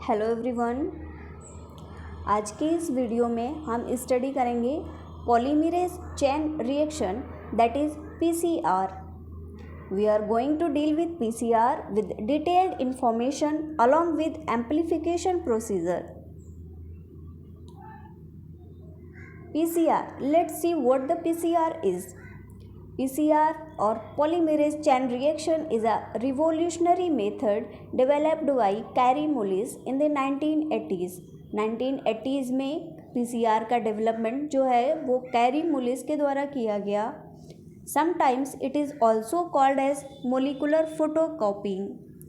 Hello everyone. आज के इस वीडियो में हम स्टडी करेंगे polymerase chain reaction that is PCR. We are going to deal with PCR with detailed information along with amplification procedure. PCR. Let's see what the PCR is. PCR or polymerase chain reaction is a revolutionary method developed by Kary Mullis in the 1980s. 1980s में PCR का development जो है वो carry मुलिस के द्वारा किया गया. Sometimes it is also called as molecular photocopying.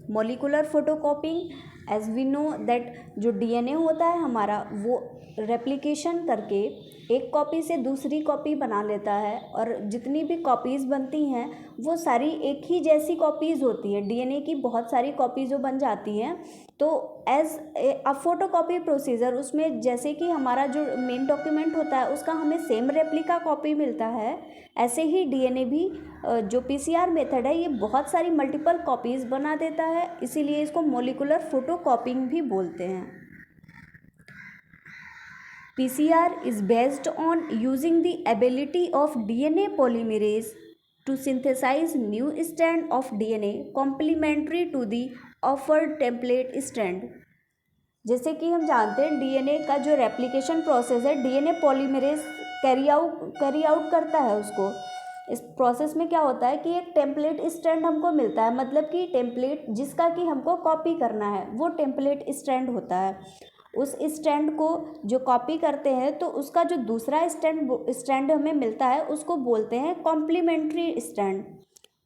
Molecular photocopying, as we know that जो DNA होता है हमारा वो रेप्लिकेशन करके एक कॉपी से दूसरी कॉपी बना लेता है और जितनी भी कॉपीज़ बनती हैं वो सारी एक ही जैसी कॉपीज़ होती है. डीएनए की बहुत सारी कॉपी जो बन जाती हैं तो एज अ फोटोकॉपी प्रोसीजर उसमें जैसे कि हमारा जो मेन डॉक्यूमेंट होता है उसका हमें सेम रेप्लिका कॉपी मिलता है, ऐसे ही डीएनए भी जो पीसीआर मेथड है ये बहुत सारी मल्टीपल कॉपीज़ बना देता है, इसीलिए इसको मोलिकुलर फोटोकॉपिंग भी बोलते हैं. PCR is based on using the ability of DNA polymerase to synthesize new strand of DNA complementary to the offered template strand. जैसे कि हम जानते हैं डीएनए का जो रेप्लिकेशन प्रोसेस है डीएनए पॉलीमरेज कैरी आउट करता है उसको. इस प्रोसेस में क्या होता है कि एक टेम्पलेट स्ट्रैंड हमको मिलता है, मतलब कि टेम्पलेट जिसका कि हमको कॉपी करना है वो टेम्पलेट स्ट्रैंड होता है. उस स्ट्रैंड को जो कॉपी करते हैं तो उसका जो दूसरा स्ट्रैंड हमें मिलता है उसको बोलते हैं कॉम्प्लीमेंट्री स्ट्रैंड.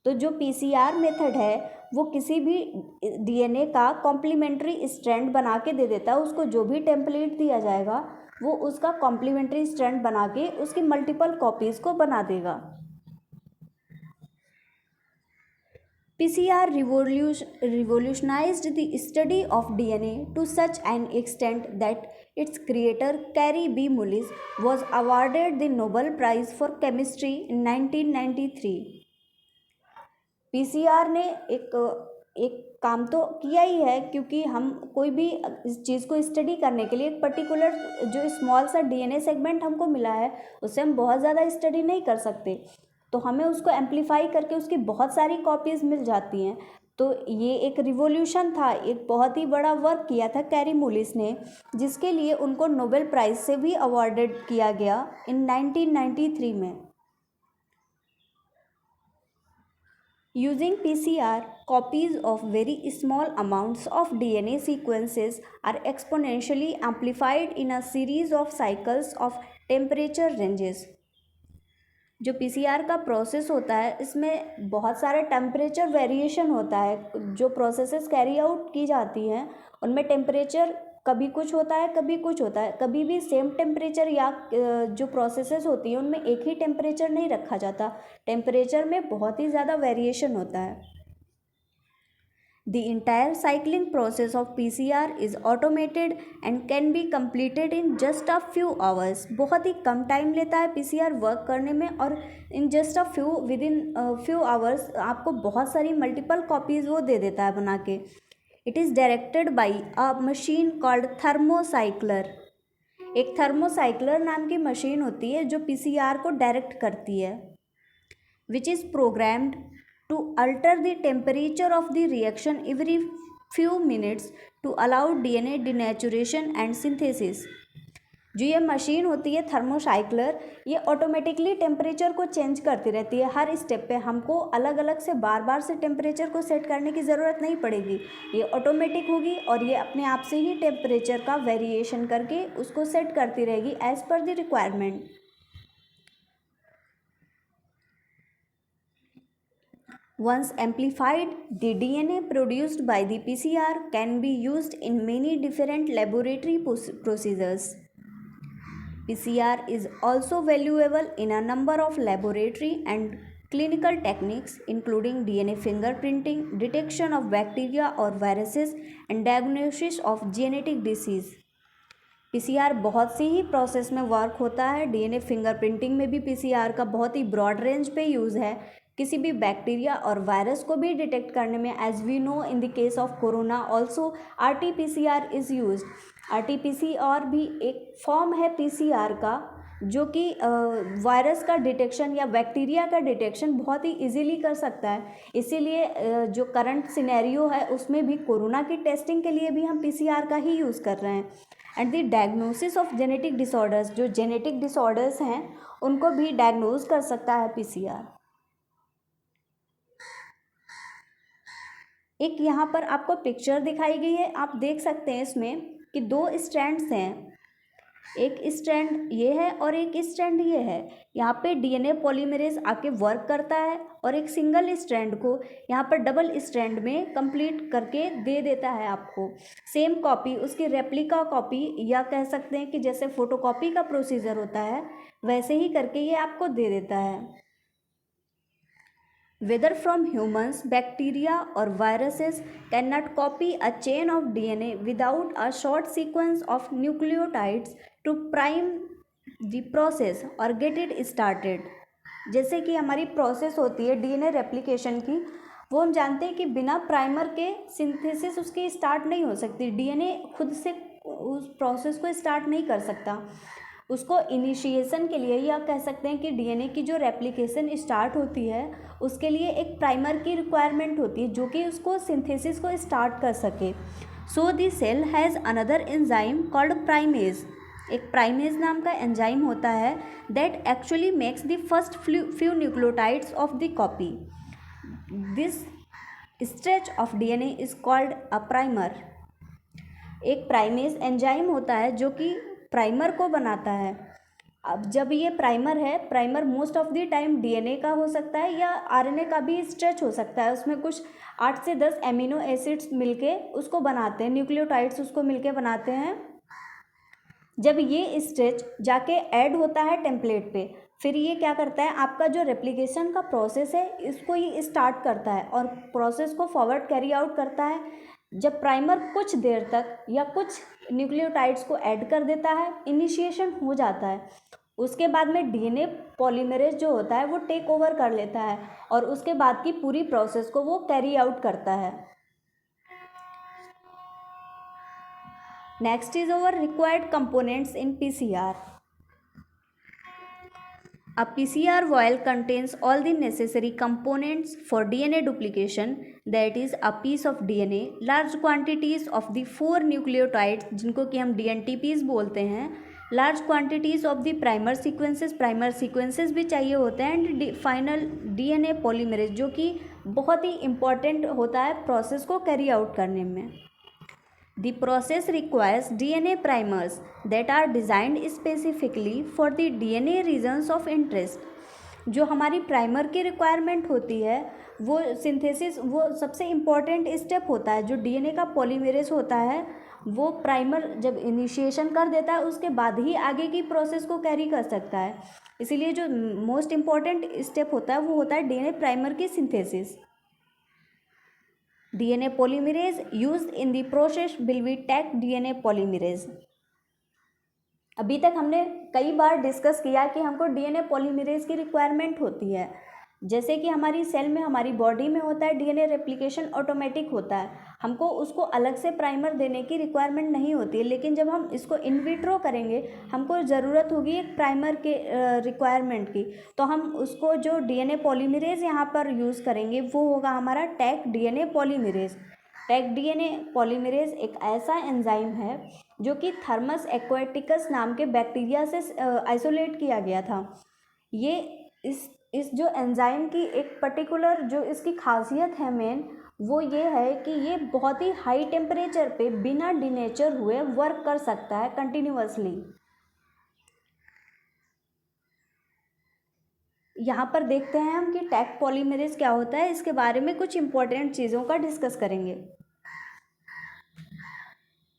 तो जो पीसीआर मेथड है वो किसी भी डीएनए का कॉम्प्लीमेंट्री स्ट्रैंड बना के दे देता है. उसको जो भी टेम्पलेट दिया जाएगा वो उसका कॉम्प्लीमेंट्री स्ट्रैंड बना के उसकी मल्टीपल कॉपीज़ को बना देगा. PCR revolutionized the study of DNA to such an extent that its creator Kary B. Mullis was awarded the Nobel Prize for Chemistry in 1993. PCR ने एक काम तो किया ही है, क्योंकि हम कोई भी इस चीज़ को स्टडी करने के लिए एक पर्टिकुलर जो स्मॉल सा डीएनए सेगमेंट हमको मिला है उससे हम बहुत ज़्यादा स्टडी नहीं कर सकते, तो हमें उसको एम्पलीफाई करके उसकी बहुत सारी कॉपीज़ मिल जाती हैं. तो ये एक रिवॉल्यूशन था, एक बहुत ही बड़ा वर्क किया था कैरी मुलिस ने, जिसके लिए उनको नोबेल प्राइज़ से भी अवॉर्डेड किया गया इन 1993 में. Using PCR, copies of very small amounts of DNA sequences are exponentially amplified in a series of cycles of temperature ranges. जो पीसीआर का प्रोसेस होता है इसमें बहुत सारे टेम्परेचर वेरिएशन होता है. जो प्रोसेसेस कैरी आउट की जाती हैं उनमें टेम्परेचर कभी कुछ होता है कभी कुछ होता है. कभी भी सेम टेम्परेचर या जो प्रोसेसेस होती हैं उनमें एक ही टेम्परेचर नहीं रखा जाता, टेम्परेचर में बहुत ही ज़्यादा वेरिएशन होता है. The entire cycling process of PCR is automated and can be completed in just a few hours. बहुत ही कम टाइम लेता है PCR वर्क करने में और in just a few within few hours आपको बहुत सारी मल्टीपल कॉपीज़ वो दे देता है बना के. It is directed by a machine called thermocycler. एक थर्मोसाइक्लर नाम की मशीन होती है जो PCR को डायरेक्ट करती है, which is programmed to alter the temperature of the reaction every few minutes to allow DNA denaturation and synthesis. जो ये मशीन होती है थर्मोसाइक्लर ये ऑटोमेटिकली टेम्परेचर को चेंज करती रहती है. हर स्टेप पे हमको अलग अलग से बार बार से टेम्परेचर को सेट करने की ज़रूरत नहीं पड़ेगी, ये ऑटोमेटिक होगी और ये अपने आप से ही टेम्परेचर का वेरिएशन करके उसको सेट करती रहेगी as per the requirement. Once amplified, the DNA produced by the PCR can be used in many different laboratory procedures. PCR is also valuable in a number of laboratory and clinical techniques, including DNA fingerprinting, detection of bacteria or viruses, and diagnosis of genetic disease. PCR बहुत सी ही process में work होता है. DNA fingerprinting में भी PCR का बहुत ही broad range पे use है. किसी भी बैक्टीरिया और वायरस को भी डिटेक्ट करने में, as we know in the case of corona also RT-PCR is use. RT-PCR भी एक फॉर्म है PCR का, जो कि वायरस का डिटेक्शन या बैक्टीरिया का डिटेक्शन बहुत ही इजीली कर सकता है। इसीलिए जो करंट सिनेरियो है उसमें भी कोरोना की टेस्टिंग के लिए भी हम PCR का ही यूज़ कर रहे हैं। And the diagnosis of genetic disorders, जो जेनेटिक डिसऑर्डर्स हैं उनको भी डायग्नोज कर सकता है PCR। एक यहाँ पर आपको पिक्चर दिखाई गई है, आप देख सकते हैं इसमें कि दो स्ट्रैंड्स हैं, एक स्ट्रैंड ये है और एक स्ट्रैंड ये है। यहाँ पे DNA पॉलीमरेज आके वर्क करता है और एक सिंगल स्ट्रैंड को यहाँ पर डबल स्ट्रैंड में कंप्लीट करके दे देता है आपको सेम कॉपी, उसकी रेप्लिका कॉपी, या कह सकते हैं कि जैसे फोटोकॉपी का प्रोसीजर होता है वैसे ही करके ये आपको दे देता है। Whether from humans, bacteria or viruses cannot copy a chain of DNA without a short sequence of nucleotides to prime the process or get it started। जैसे कि हमारी प्रोसेस होती है DNA रेप्लिकेशन की, वो हम जानते हैं कि बिना प्राइमर के सिंथेसिस उसकी स्टार्ट नहीं हो सकती। DNA खुद से उस प्रोसेस को स्टार्ट नहीं कर सकता। उसको इनिशिएशन के लिए, या कह सकते हैं कि DNA की जो रेप्लिकेशन स्टार्ट होती है उसके लिए एक प्राइमर की रिक्वायरमेंट होती है जो कि उसको सिंथेसिस को स्टार्ट कर सके। So the cell has another enzyme called primase. एक प्राइमेज नाम का एंजाइम होता है that actually makes the first few nucleotides of the copy. This stretch of DNA is called a primer. एक प्राइमेज एंजाइम होता है जो कि प्राइमर को बनाता है। अब जब ये प्राइमर है, primer most of the time DNA का हो सकता है या RNA का भी स्ट्रेच हो सकता है। उसमें कुछ 8 से 10 एमिनो एसिड्स मिलके उसको बनाते हैं, न्यूक्लियोटाइड्स उसको मिलके बनाते हैं। जब ये स्ट्रेच जाके ऐड होता है टेम्पलेट पे, फिर ये क्या करता है, आपका जो रेप्लिकेशन का प्रोसेस है इसको ये स्टार्ट करता है और प्रोसेस को फॉरवर्ड कैरी आउट करता है। जब प्राइमर कुछ देर तक या कुछ न्यूक्लियोटाइड्स को ऐड कर देता है, इनिशिएशन हो जाता है, उसके बाद में DNA पॉलीमरेज जो होता है वो टेक ओवर कर लेता है और उसके बाद की पूरी प्रोसेस को वो कैरी आउट करता है। Next is over required components in PCR। A PCR vial contains all the necessary components for DNA duplication, that is a piece of DNA, large quantities of the 4 nucleotides जिनको कि हम DNTPs बोलते हैं, large quantities of the primer sequences भी चाहिए होते हैं, and final DNA polymerase जो कि बहुत ही इम्पॉर्टेंट होता है प्रोसेस को कैरी आउट करने में। The process requires DNA primers that are designed specifically for the DNA regions of interest। जो हमारी प्राइमर की रिक्वायरमेंट होती है वो सिंथेसिस, वो सबसे इम्पॉर्टेंट स्टेप होता है। जो DNA का पॉलीमरेज होता है वो प्राइमर जब इनिशिएशन कर देता है उसके बाद ही आगे की प्रोसेस को कैरी कर सकता है। इसीलिए जो मोस्ट इम्पॉर्टेंट स्टेप होता है वो होता है DNA प्राइमर की synthesis. DNA polymerase used in the process will be Taq DNA polymerase। अभी तक हमने कई बार डिस्कस किया कि हमको DNA पॉलीमरेज की रिक्वायरमेंट होती है। जैसे कि हमारी सेल में, हमारी बॉडी में होता है DNA रेप्लिकेशन ऑटोमेटिक होता है, हमको उसको अलग से प्राइमर देने की रिक्वायरमेंट नहीं होती है। लेकिन जब हम इसको इन विट्रो करेंगे हमको ज़रूरत होगी एक प्राइमर के रिक्वायरमेंट की, तो हम उसको जो DNA पॉलीमरेज यहाँ पर यूज़ करेंगे वो होगा हमारा टैक DNA पॉलीमरेज। टैक DNA पॉलीमरेज एक ऐसा एंजाइम है जो कि थर्मस एक्वाटिकस नाम के बैक्टीरिया से आइसोलेट किया गया था। ये इस जो एंजाइम की एक पर्टिकुलर जो इसकी खासियत है मेन, वो ये है कि ये बहुत ही हाई टेम्परेचर पे बिना डिनेचर हुए वर्क कर सकता है कंटिन्यूअसली। यहाँ पर देखते हैं हम कि टैक पॉलीमरेज क्या होता है, इसके बारे में कुछ इंपॉर्टेंट चीज़ों का डिस्कस करेंगे।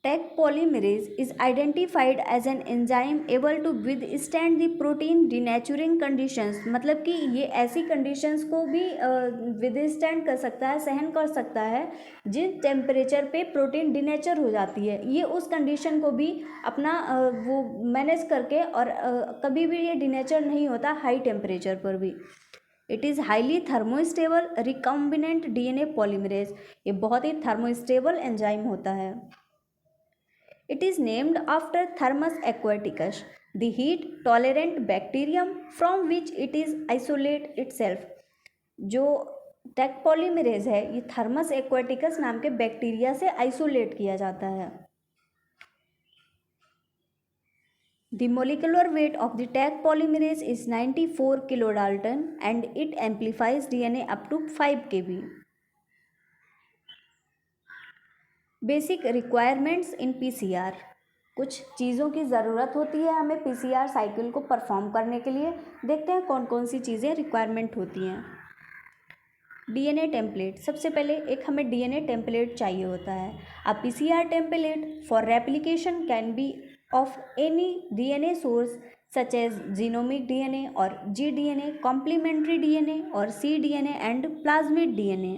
Taq polymerase is identified as an enzyme able to withstand the protein denaturing conditions। मतलब कि ये ऐसी कंडीशंस को भी विदस्टैंड कर सकता है, सहन कर सकता है जिस टेम्परेचर पे प्रोटीन डिनेचर हो जाती है। ये उस कंडीशन को भी अपना वो मैनेज करके, और कभी भी ये डिनेचर नहीं होता हाई टेम्परेचर पर भी। It is highly thermostable recombinant DNA polymerase. ये बहुत ही थर्मोस्टेबल एंजाइम होता है। It is named after thermos aquaticus, the heat tolerant bacterium from which it is isolate itself. जो टैक पॉलीमरेज है ये थर्मस एक्वाटिकस नाम के बैक्टीरिया से आइसोलेट किया जाता है। The molecular weight of the Taq polymerase is 94 kilodalton and it amplifies DNA up to 5 kb. Basic requirements in PCR. कुछ चीज़ों की ज़रूरत होती है हमें PCR साइकिल को परफॉर्म करने के लिए। देखते हैं कौन कौन सी चीज़ें रिक्वायरमेंट होती हैं। डीएनए टेम्पलेट, सबसे पहले एक हमें डीएनए टेम्पलेट चाहिए होता है। अ PCR template for replication can be of any DNA source such as genomic DNA or gDNA, complementary DNA or cDNA and plasmid DNA।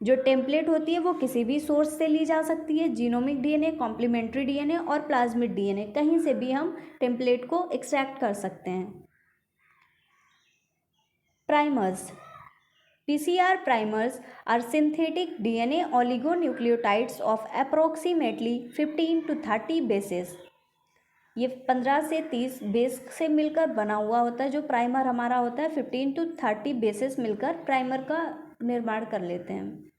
जो टेम्पलेट होती है वो किसी भी सोर्स से ली जा सकती है, जीनोमिक डीएनए, कॉम्प्लीमेंट्री डीएनए और प्लाज्मिड डीएनए, कहीं से भी हम टेम्पलेट को एक्सट्रैक्ट कर सकते हैं। Primers, PCR primers are synthetic DNA oligonucleotides of approximately 15 to 30 bases। ये 15 से 30 बेस से मिलकर बना हुआ होता है। जो प्राइमर हमारा होता है 15 to 30 बेसेस मिलकर प्राइमर का निर्माण कर लेते हैं।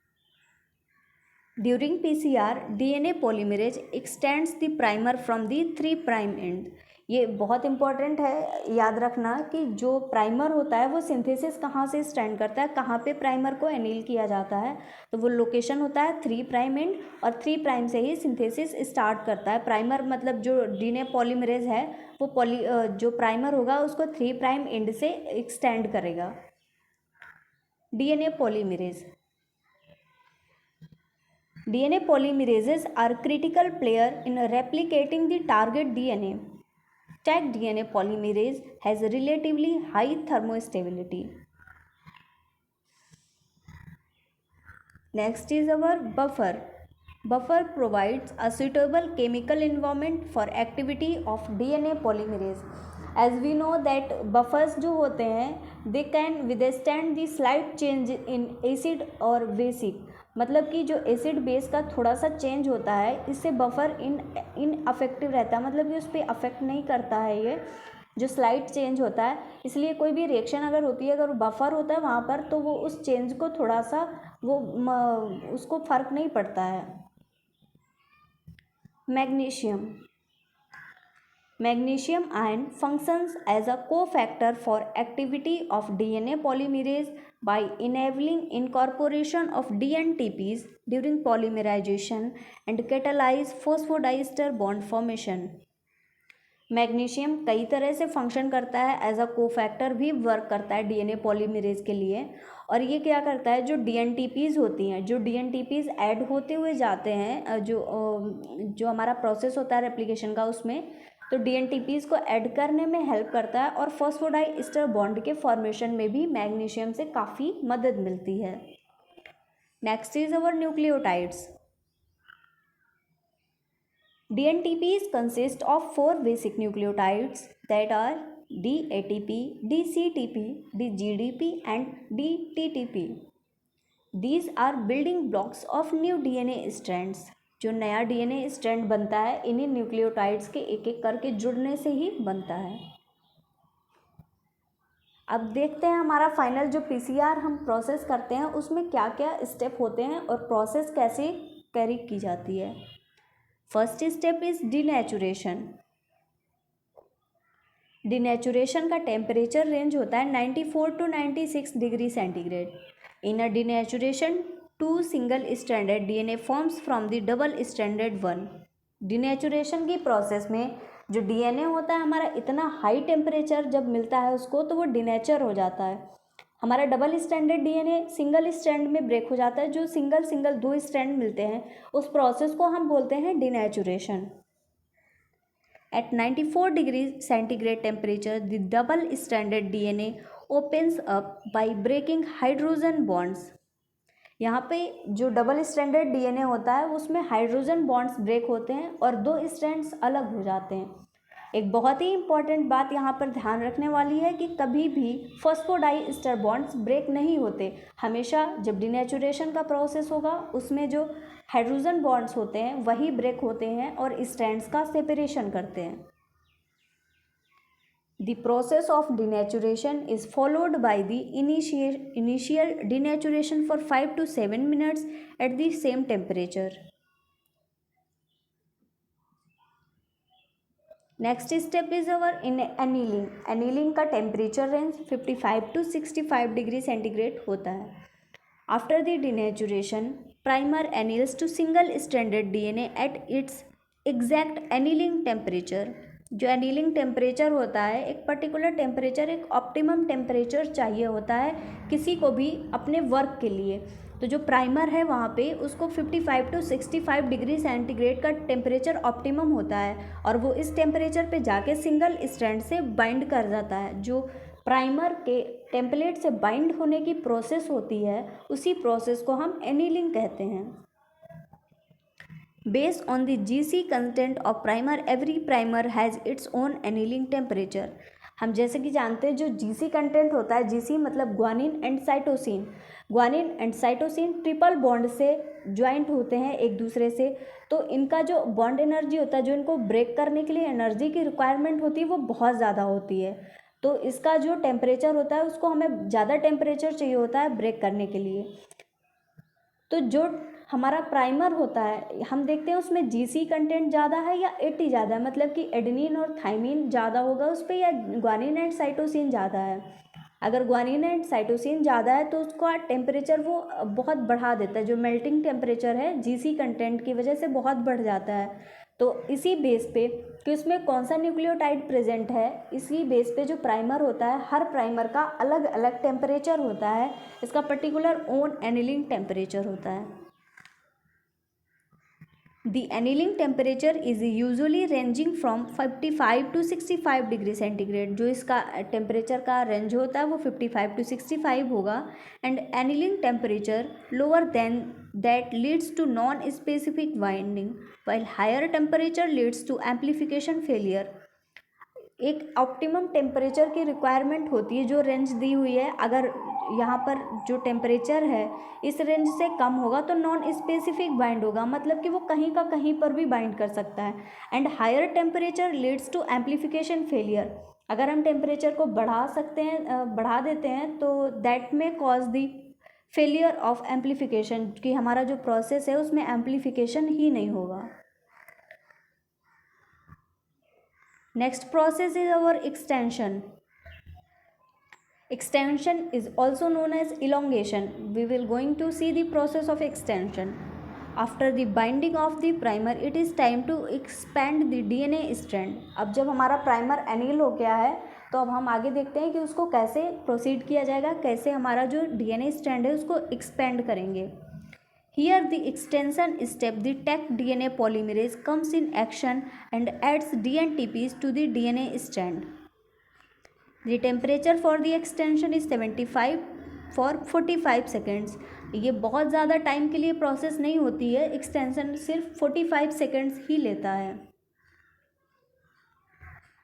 During PCR DNA polymerase x tends the primer from the 3' and. ये बहुत इंपॉर्टेंट है याद रखना कि जो प्राइमर होता है वो सिंथेसिस कहाँ से स्टैंड करता है, कहाँ पे प्राइमर को एनील किया जाता है, तो वो लोकेशन होता है 3' एंड और 3' से ही सिंथेसिस स्टार्ट करता है। प्राइमर मतलब जो डीएनए पॉलीमरेज है वो जो प्राइमर होगा उसको 3' एंड से एक्सटेंड करेगा। DNA polymerase, DNA polymerases are critical player in replicating the target DNA. Taq DNA polymerase has a relatively high thermostability. Next is our buffer. Buffer provides a suitable chemical environment for activity of DNA polymerase. As we know that buffers जो होते हैं they can withstand the slight change in acid और basic, मतलब कि जो acid base का थोड़ा सा चेंज होता है इससे बफर इनअफेक्टिव रहता है, मतलब कि उस पर अफेक्ट नहीं करता है ये जो स्लाइट चेंज होता है। इसलिए कोई भी रिएक्शन अगर होती है अगर बफर होता है वहाँ पर तो वो उस चेंज को थोड़ा सा वो उसको फर्क नहीं पड़ता है। Magnesium, Magnesium ion functions as a cofactor for activity of DNA polymerase by enabling incorporation of DNTPs during polymerization and catalyze phosphodiester bond formation। Magnesium कई तरह से फंक्शन करता है, एज अ कोफैक्टर भी वर्क करता है डीएनए पॉलीमरेज के लिए। और ये क्या करता है, जो डीएनटीपीज होती हैं, जो डीएनटीपीज ऐड होते हुए जाते हैं जो हमारा प्रोसेस होता है रेप्लिकेशन का उसमें, तो डीएनटीपीज को ऐड करने में हेल्प करता है और फॉस्फोडाइस्टर बॉन्ड के फॉर्मेशन में भी मैग्नीशियम से काफ़ी मदद मिलती है। Next is our nucleotides. DNTPs consist of 4 basic nucleotides that are dATP, dCTP, dGDP and dTTP. These are building blocks of new DNA strands। जो नया DNA स्ट्रैंड बनता है इन्हीं न्यूक्लियोटाइड्स के एक एक करके जुड़ने से ही बनता है। अब देखते हैं हमारा फाइनल जो PCR हम प्रोसेस करते हैं उसमें क्या क्या स्टेप होते हैं और प्रोसेस कैसे कैरी की जाती है। First step is denaturation. Denaturation का टेम्परेचर रेंज होता है 94 to 96 degree centigrade. In a denaturation 2 single stranded DNA forms from the double stranded 1। Denaturation की प्रोसेस में जो DNA होता है हमारा इतना हाई टेम्परेचर जब मिलता है उसको तो वो डिनेचर हो जाता है। हमारा double stranded DNA single strand में ब्रेक हो जाता है, जो सिंगल 2 स्ट्रैंड मिलते हैं उस प्रोसेस को हम बोलते हैं denaturation. At 94 degree centigrade temperature the double stranded DNA opens up by breaking hydrogen bonds. यहाँ पे जो डबल स्ट्रैंडेड DNA होता है उसमें हाइड्रोजन बॉन्ड्स ब्रेक होते हैं और 2 स्ट्रैंड्स अलग हो जाते हैं। एक बहुत ही इम्पॉर्टेंट बात यहाँ पर ध्यान रखने वाली है कि कभी भी फॉस्फोडाइस्टर बॉन्ड्स ब्रेक नहीं होते। हमेशा जब डिनेचुरेशन का प्रोसेस होगा उसमें जो हाइड्रोजन बॉन्ड्स होते हैं वही ब्रेक होते हैं और स्ट्रैंड्स का सेपरेशन करते हैं। The process of denaturation is followed by the initial denaturation for 5 to 7 minutes at the same temperature. Next step is our annealing. Annealing का temperature range 55 to 65 degree centigrade होता है. After the denaturation, primer anneals to single stranded DNA at its exact annealing temperature. जो annealing temperature होता है एक particular temperature, एक optimum temperature चाहिए होता है किसी को भी अपने वर्क के लिए। तो जो प्राइमर है वहाँ पे उसको 55 टू 65 डिग्री सेंटीग्रेड का टेम्परेचर ऑप्टिमम होता है और वो इस टेम्परेचर पे जाके सिंगल स्ट्रैंड से बाइंड कर जाता है। जो प्राइमर के टेम्पलेट से बाइंड होने की प्रोसेस होती है उसी प्रोसेस को हम एनीलिंग कहते हैं। Based on the GC content of primer, every primer has its own annealing temperature. हम जैसे कि जानते हैं जो GC कंटेंट होता है, GC मतलब guanine and cytosine. Guanine and cytosine triple bond से ज्वाइंट होते हैं एक दूसरे से, तो इनका जो बॉन्ड एनर्जी होता है, जो इनको ब्रेक करने के लिए एनर्जी की रिक्वायरमेंट होती है वो बहुत ज़्यादा होती है। तो इसका जो टेम्परेचर होता है उसको हमें ज़्यादा टेम्परेचर चाहिए होता है ब्रेक करने के लिए। तो जो हमारा प्राइमर होता है हम देखते हैं उसमें जीसी कंटेंट ज़्यादा है या एटी ज़्यादा है, मतलब कि एडेनिन और थाइमिन ज़्यादा होगा उस पर या ग्वानिन एंड साइटोसिन ज़्यादा है। अगर ग्वानिन एंड साइटोसिन ज़्यादा है तो उसका टेम्परेचर वो बहुत बढ़ा देता है, जो मेल्टिंग टेम्परेचर है जीसी कंटेंट की वजह से बहुत बढ़ जाता है। तो इसी बेस पे कि उसमें कौन सा न्यूक्लियोटाइड प्रेजेंट है, इसी बेस पे जो प्राइमर होता है हर प्राइमर का अलग अलग टेम्परेचर होता है, इसका पर्टिकुलर ओन एनीलिंग टेम्परेचर होता है। The annealing temperature is usually ranging from 55 to 65 degree centigrade. जो इसका टेम्परेचर का रेंज होता है वो 55 to 65 होगा। And annealing temperature lower than that leads to non specific binding while higher temperature leads to amplification failure. एक optimum temperature की requirement होती है जो रेंज दी हुई है, अगर यहाँ पर जो टेम्परेचर है इस रेंज से कम होगा तो नॉन स्पेसिफिक बाइंड होगा, मतलब कि वो कहीं का कहीं पर भी बाइंड कर सकता है। And higher temperature leads to amplification failure. अगर हम टेम्परेचर को बढ़ा देते हैं तो दैट में cause the failure of amplification, कि हमारा जो प्रोसेस है उसमें एम्प्लीफिकेशन ही नहीं होगा। Next process is our extension. Extension is also known as elongation. We will going to see the process of extension. After the binding of the primer, it is time to expand the DNA strand. अब जब हमारा primer anneal हो गया है तो अब हम आगे देखते हैं कि उसको कैसे प्रोसीड किया जाएगा, कैसे हमारा जो DNA स्ट्रैंड है उसको एक्सपेंड करेंगे। Here the extension step, the Taq DNA polymerase comes in action and adds DNTPs to the DNA strand. The temperature for the extension is 75 for 45 seconds. ये बहुत ज़्यादा टाइम के लिए प्रोसेस नहीं होती है, एक्सटेंशन सिर्फ 45 सेकेंड्स ही लेता है।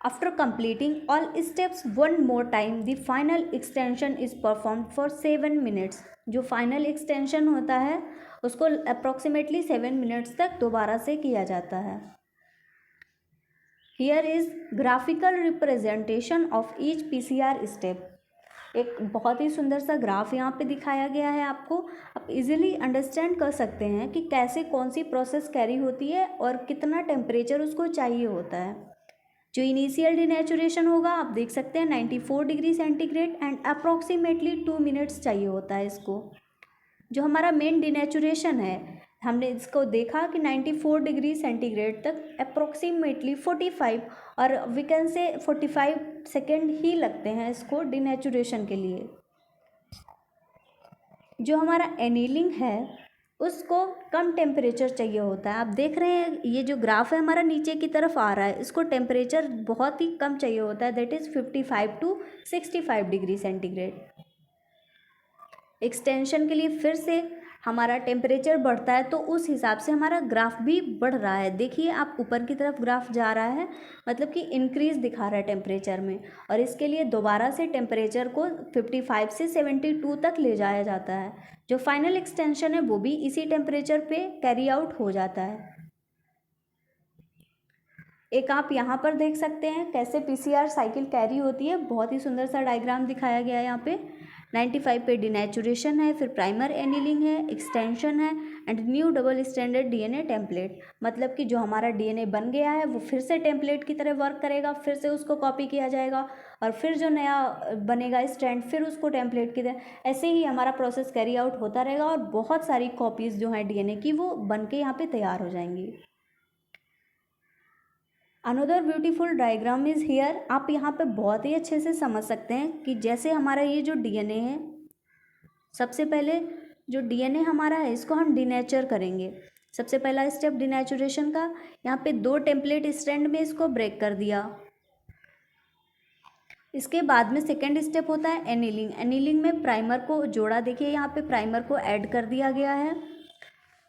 After completing all steps one more time, the final extension is performed for 7 minutes. जो फाइनल एक्सटेंशन होता है उसको अप्रॉक्सीमेटली 7 मिनट्स तक दोबारा से किया जाता है। Here is graphical representation of each PCR step. एक बहुत ही सुंदर सा ग्राफ यहाँ पे दिखाया गया है आपको। आप इजीली अंडरस्टैंड कर सकते हैं कि कैसे कौन सी प्रोसेस कैरी होती है और कितना टेम्परेचर उसको चाहिए होता है। जो इनिशियल डिनेचुरेशन होगा आप देख सकते हैं 94 degree centigrade and approximately 2 minutes चाहिए होता है इसको। जो हमारा मेन डिनेचुरेशन है हमने इसको देखा कि 94 डिग्री सेंटीग्रेड तक अप्रॉक्सीमेटली 45 और वी कैन से 45 सेकेंड ही लगते हैं इसको डिनेचुरेशन के लिए। जो हमारा एनीलिंग है उसको कम टेम्परेचर चाहिए होता है। आप देख रहे हैं ये जो ग्राफ है हमारा नीचे की तरफ आ रहा है, इसको टेम्परेचर बहुत ही कम चाहिए होता है, that is 55 to 65 degree centigrade. Extension के लिए फिर से हमारा टेम्परेचर बढ़ता है तो उस हिसाब से हमारा ग्राफ भी बढ़ रहा है। देखिए आप ऊपर की तरफ ग्राफ जा रहा है, मतलब कि इंक्रीज दिखा रहा है टेम्परेचर में। और इसके लिए दोबारा से टेम्परेचर को 55 से 72 तक ले जाया जाता है। जो फाइनल एक्सटेंशन है वो भी इसी टेम्परेचर पे कैरी आउट हो जाता है। एक आप यहाँ पर देख सकते हैं कैसे पीसीआर साइकिल कैरी होती है। बहुत ही सुंदर सा डायग्राम दिखाया गया है यहाँ पे। 95 पे डिनेचुरेशन है, फिर प्राइमर एनीलिंग है, एक्सटेंशन है and new double standard DNA template. मतलब कि जो हमारा डीएनए बन गया है वो फिर से टेम्पलेट की तरह वर्क करेगा, फिर से उसको कॉपी किया जाएगा और फिर जो नया बनेगा स्टैंड फिर उसको टेम्पलेट की तरह, ऐसे ही हमारा प्रोसेस कैरी आउट होता रहेगा और बहुत सारी कॉपीज़ जो हैं डीएनए की वो बन के यहाँ पे तैयार हो जाएंगी। Another beautiful diagram is here. आप यहाँ पे बहुत ही अच्छे से समझ सकते हैं कि जैसे हमारा ये जो डीएनए है, सबसे पहले जो डीएनए हमारा है इसको हम डिनेचर करेंगे। सबसे पहला स्टेप डिनेचुरेशन का, यहाँ पे 2 टेम्पलेट स्ट्रैंड में इसको ब्रेक कर दिया। इसके बाद में सेकेंड स्टेप होता है एनीलिंग। एनीलिंग में प्राइमर को जोड़ा, देखिए यहाँ पे प्राइमर को ऐड कर दिया गया है।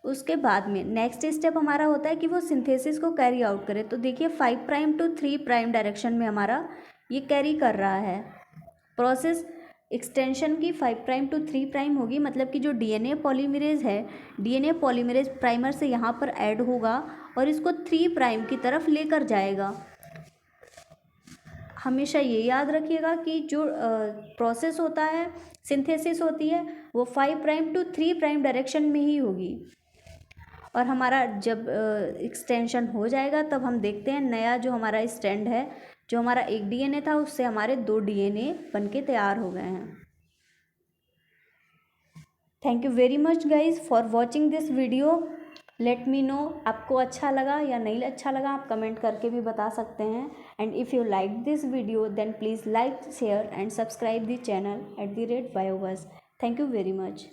उसके बाद में नेक्स्ट स्टेप हमारा होता है कि वो सिंथेसिस को कैरी आउट करे। तो देखिए 5 प्राइम टू 3 प्राइम डायरेक्शन में हमारा ये कैरी कर रहा है। प्रोसेस एक्सटेंशन की 5 प्राइम टू 3 प्राइम होगी, मतलब कि जो डीएनए पॉलीमरेज है, डीएनए पॉलीमरेज प्राइमर से यहाँ पर ऐड होगा और इसको 3 प्राइम की तरफ लेकर जाएगा। हमेशा ये याद रखिएगा कि जो प्रोसेस होता है, सिंथेसिस होती है, वो 5 प्राइम टू 3 प्राइम डायरेक्शन में ही होगी। और हमारा जब एक्सटेंशन हो जाएगा तब हम देखते हैं नया जो हमारा स्टैंड है, जो हमारा एक डीएनए था उससे हमारे 2 डीएनए बनके तैयार हो गए हैं। Thank you very much guys for watching this video. Let me know आपको अच्छा लगा या नहीं अच्छा लगा, आप कमेंट करके भी बता सकते हैं। And if you like this video then please like, share and subscribe the channel @BioBuzz। Thank you very much.